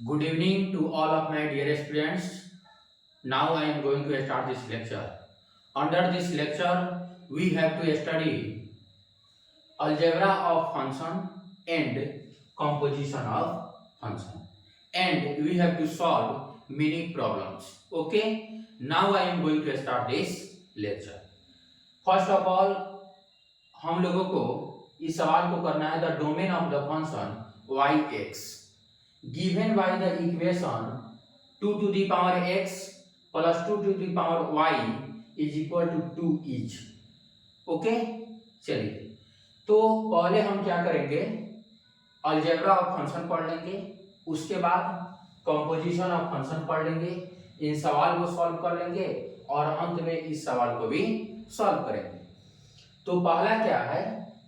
Good evening to all of my dear students. Now I am going to start this lecture. Under this lecture, we have to study algebra of function and composition of function. And we have to solve many problems. Okay? Now I am going to start this lecture. First of all, हम लोगों को इस सवाल को करना है the domain of the function y(x) given by the equation 2 to the power x plus 2 to the power y is equal to 2 each. Okay, चलिए तो पहले हम क्या करेंगे, अलजेब्रा ऑफ फंक्शन पढ़ लेंगे, उसके बाद कंपोजिशन ऑफ फंक्शन पढ़ लेंगे, इन सवाल को सॉल्व कर लेंगे और अंत में इस सवाल को भी सॉल्व करेंगे। तो पहला क्या है,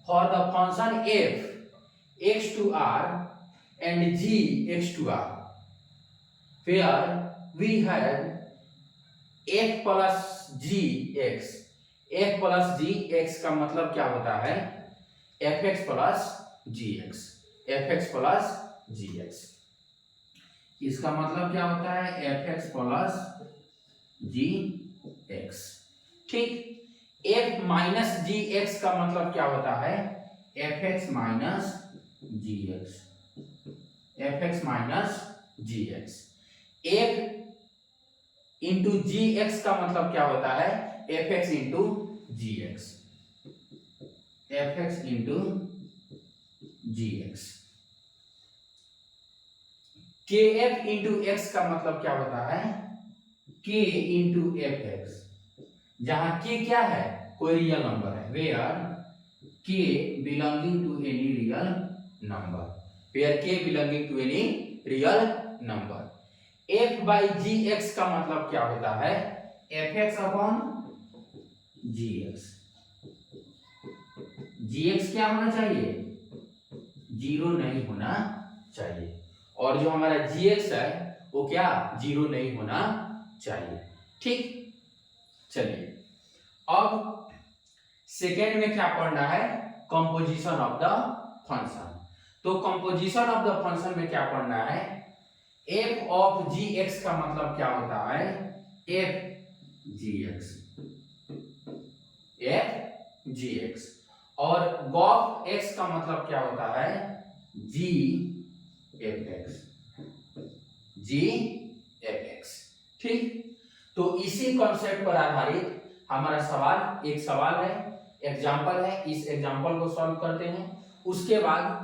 for the function f x to r and g x to r where we have f plus g x, f plus g x का मतलब क्या होता है, fx plus gx, fx plus gx, इसका मतलब क्या होता है fx plus gx। ठीक, f माइनस जी एक्स का मतलब क्या होता है fx minus g x, fx minus g x. f into g x का मतलब क्या होता है fx into g x, fx into g x. kf into x का मतलब क्या होता है k इंटू fx, जहां k क्या है, कोई रियल नंबर है, where k belonging to any real number, where k belonging to any real number. f by ji x का मतलब क्या होता है fx अपॉन gx, gx क्या होना चाहिए, जीरो नहीं होना चाहिए, और जो हमारा gx है वो क्या, जीरो नहीं होना चाहिए। ठीक, चलिए अब सेकेंड में क्या पढ़ना है, कंपोजिशन ऑफ द फंक्शन। तो कंपोजिशन ऑफ द फंक्शन में क्या पढ़ना है, f ऑफ जी एक्स का मतलब क्या होता है f जी एक्स, f जी एक्स, और गॉफ x का मतलब क्या होता है g f x, g f x। ठीक, तो इसी कॉन्सेप्ट पर आधारित हमारा सवाल, एक सवाल है, एग्जाम्पल है, इस एग्जाम्पल को सॉल्व करते हैं, उसके बाद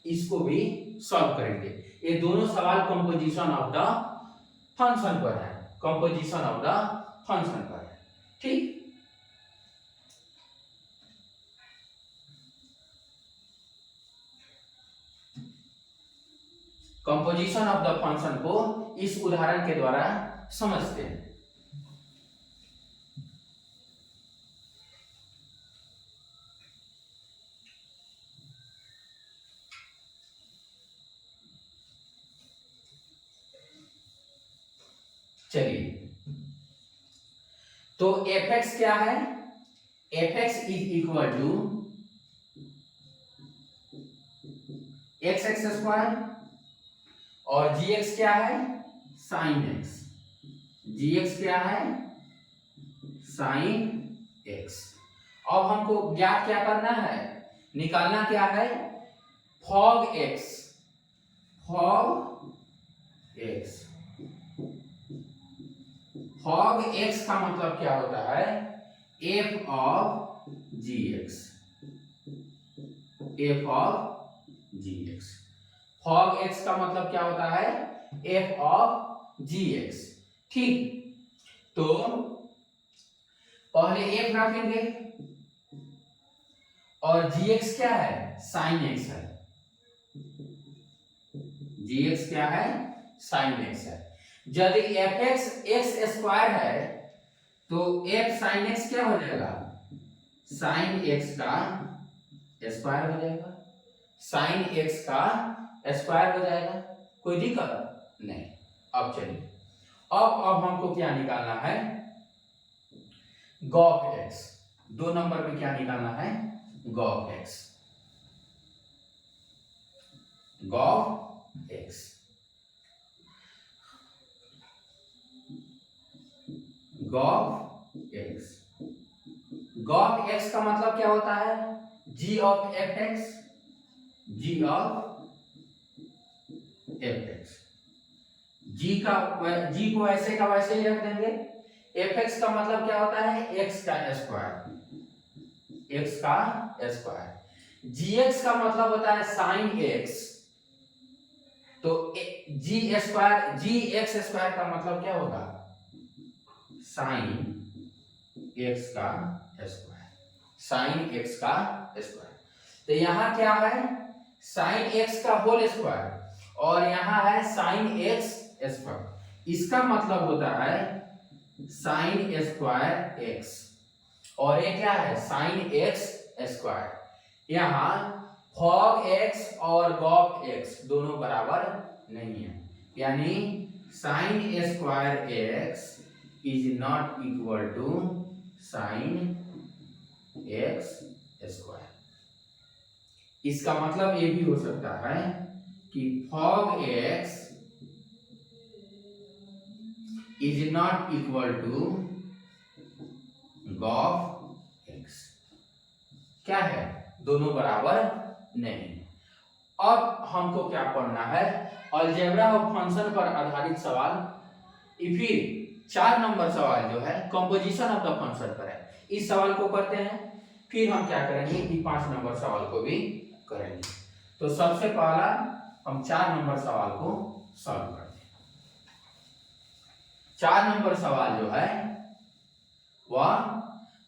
इसको भी सॉल्व करेंगे। ये दोनों सवाल कंपोजिशन ऑफ द फंक्शन पर है, कंपोजिशन ऑफ द फंक्शन पर है। ठीक, कंपोजिशन ऑफ द फंक्शन को इस उदाहरण के द्वारा समझते हैं। चलिए, तो fx क्या है, fx is equal to x x square, और gx क्या है साइन x, gx क्या है साइन x। अब हमको ज्ञात क्या करना है, निकालना क्या है fog x, fog x, fog x का मतलब क्या होता है f of gx, f of gx, fog x का मतलब क्या होता है f ऑफ gx। ठीक, तो पहले f रखेंगे और gx क्या है sin x है, gx क्या है sin x है। यदि fx x स्क्वायर है तो f sin x क्या हो जाएगा sin x का स्क्वायर हो जाएगा, sin x का स्क्वायर हो जाएगा, कोई दिक्कत नहीं। अब चलिए, अब हमको क्या निकालना है गॉफ x, दो नंबर में क्या निकालना है G of x, G of x। G of X. G of X का मतलब क्या होता है? G of F X, G of F X. G को ऐसे का वैसे ही रख देंगे। एफ एक्स का मतलब क्या होता है? एक्स का स्क्वायर, एक्स का स्क्वायर। जी एक्स का मतलब होता है साइन एक्स, तो जी स्क्वायर, जी एक्स स्क्वायर का मतलब क्या होगा? साइन एक्स का स्क्वायर, साइन एक्स का स्क्वायर। तो यहाँ क्या है? साइन एक्स का होल स्क्वायर और यहाँ है साइन एक्स स्क्वायर। इसका मतलब होता है साइन स्क्वायर एक्स और ये क्या है? Sine x square. यहाँ फॉग एक्स और गॉफ एक्स दोनों बराबर नहीं है, यानी sine square x is not equal to sine x square. इसका मतलब ये भी हो सकता है कि fog x is not equal to gof x. क्या है? दोनों बराबर नहीं। अब हमको क्या पढ़ना है? अलजेब्रा ऑफ फंक्शन पर आधारित सवाल। फिर 4 नंबर सवाल जो है कंपोजिशन ऑफ द फंक्शन पर है, इस सवाल को करते हैं। फिर हम क्या करेंगे कि 5 नंबर सवाल को भी करेंगे। तो सबसे पहला हम 4 नंबर सवाल को सॉल्व करते हैं। 4 नंबर सवाल जो है वह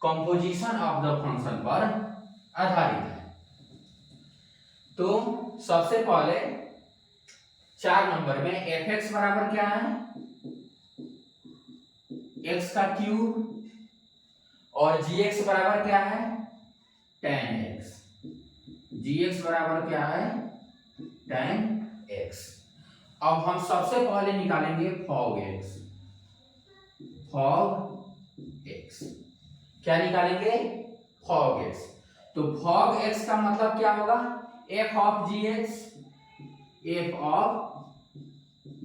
कंपोजिशन ऑफ द फंक्शन पर आधारित है। तो सबसे पहले 4 नंबर में एफ एक्स बराबर क्या है? एक्स का क्यूब और जी एक्स बराबर क्या है? tan x. जी एक्स बराबर क्या है? tan x. अब हम सबसे पहले निकालेंगे फॉग एक्स। फॉग एक्स क्या निकालेंगे? Fog x. तो फॉग एक्स का मतलब क्या होगा? F of ji x, f of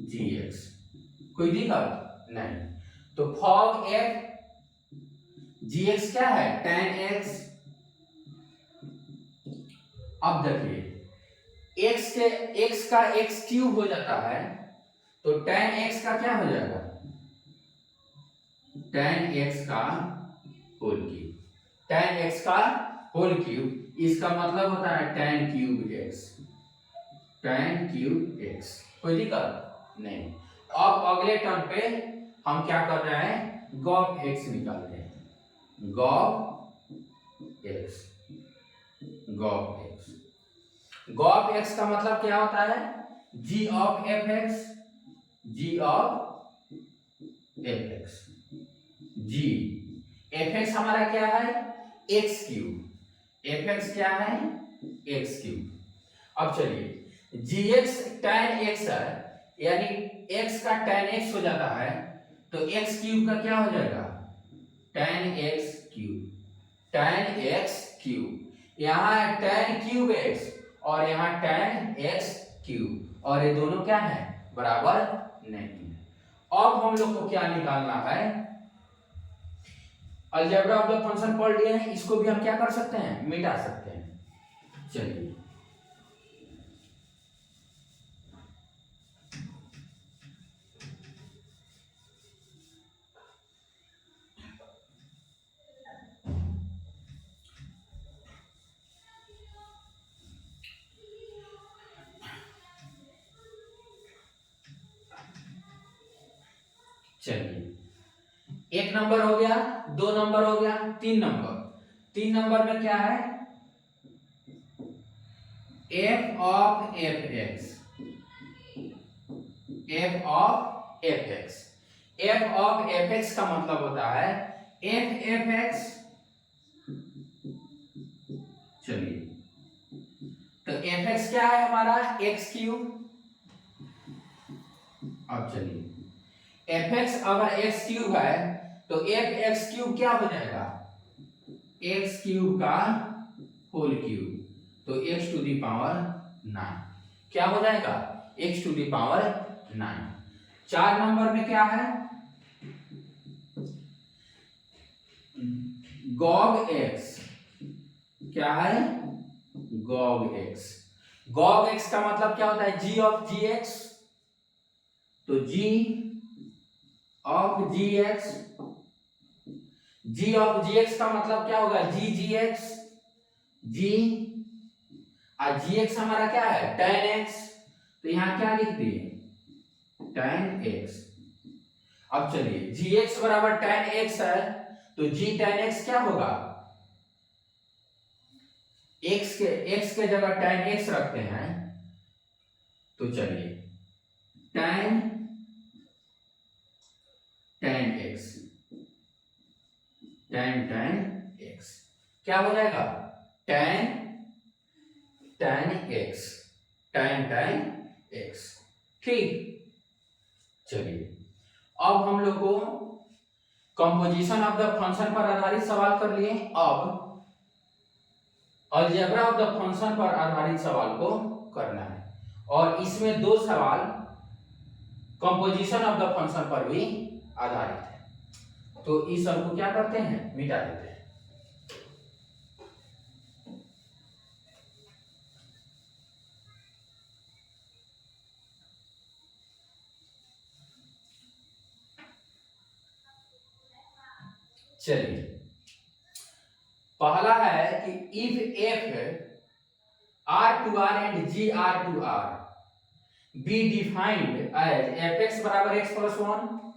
ji x. कोई दिक्कत नहीं। तो फॉग एफ जी एक्स क्या है? tan x. अब देखिए एक्स का एक्स क्यूब हो जाता है, तो tan एक्स का क्या हो जाएगा? tan एक्स का होल क्यूब। tan एक्स का होल क्यूब, इसका मतलब होता है tan cube x, tan cube x. कोई दिक्कत नहीं। अब अगले टर्म पे हम क्या कर रहे हैं? गॉफ एक्स निकाल रहे हैं। G of X, G of X. G of X का मतलब क्या होता है? G of F X, G of F X. G F X हमारा क्या है? X cube. एफ एक्स क्या है? X cube. अब चलिए जी एक्स tan एक्स है, यानी एक्स का tan एक्स हो जाता है, तो एक्स क्यूब का क्या हो जाएगा? tan x cube. tan x cube. यहाँ है tan क्यूब एक्स और यहाँ tan एक्स क्यूब, और ये दोनों क्या है? बराबर नहीं है। अब हम लोग को क्या निकालना है? अलजेब्रा ऑफ द फंक्शन पढ़ लिए हैं, इसको भी हम क्या कर सकते हैं? मिटा सकते हैं। चलिए चलिए 1 नंबर हो गया, 2 नंबर हो गया, 3 नंबर। 3 नंबर में क्या है? F of F x, f of F x. F of F x का मतलब होता है एफ एफ एक्स। चलिए तो एफ एक्स क्या है हमारा? X cube. अब चलिए एफ एक्स अगर एक्स क्यूब है तो एफ एक्स क्यूब क्या हो जाएगा? एक्स क्यूब का होल क्यूब, तो एक्स टू दी पावर 9 क्या हो जाएगा? X to the power 9। 4 number में क्या है? गॉग एक्स क्या है? Gogh x. गॉग एक्स का मतलब क्या होता है? G of ji X. तो G of ji X, G of ji x का मतलब क्या होगा? जी जी एक्स, जी और जी एक्स हमारा क्या है? tan x. तो यहां क्या लिख दिए? tan x. अब चलिए जी एक्स बराबर tan एक्स है, तो जी tan एक्स क्या होगा? एक्स के जगह tan एक्स रखते हैं, तो चलिए tan एक्स, tan एक्स क्या हो जाएगा? tan x, tan x. ठीक, चलिए अब हम लोग को कंपोजिशन ऑफ द फंक्शन पर आधारित सवाल कर लिए। अब अलजेब्रा ऑफ द फंक्शन पर आधारित सवाल को करना है, और इसमें दो सवाल कंपोजिशन ऑफ द फंक्शन पर भी आधारित है। तो इस सब को क्या करते हैं? मिटा देते हैं। चलिए पहला है कि if f R to R and g R to R be defined as f x बराबर एक्स प्लस वन